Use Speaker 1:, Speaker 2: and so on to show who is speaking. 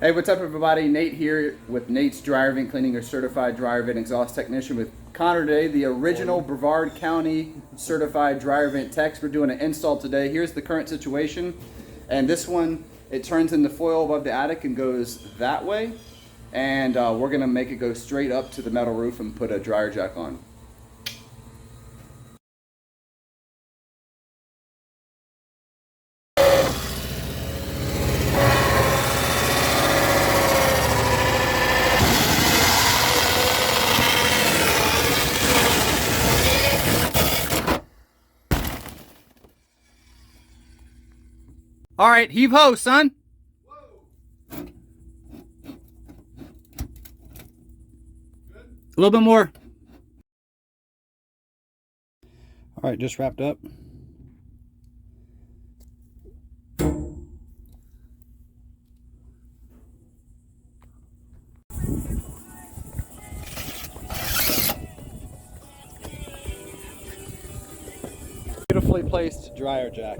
Speaker 1: Hey, what's up everybody? Nate here with Nate's Dryer Vent Cleaning, your certified dryer vent exhaust technician with Connor today, the original Brevard County certified dryer vent techs. We're doing an install today. Here's the current situation. And this one, it turns in the foil above the attic and goes that way. And we're gonna make it go straight up to the metal roof and put a dryer jack on. All right, heave ho, son. Whoa. A little bit more. All right, just wrapped up. Beautifully placed dryer jack.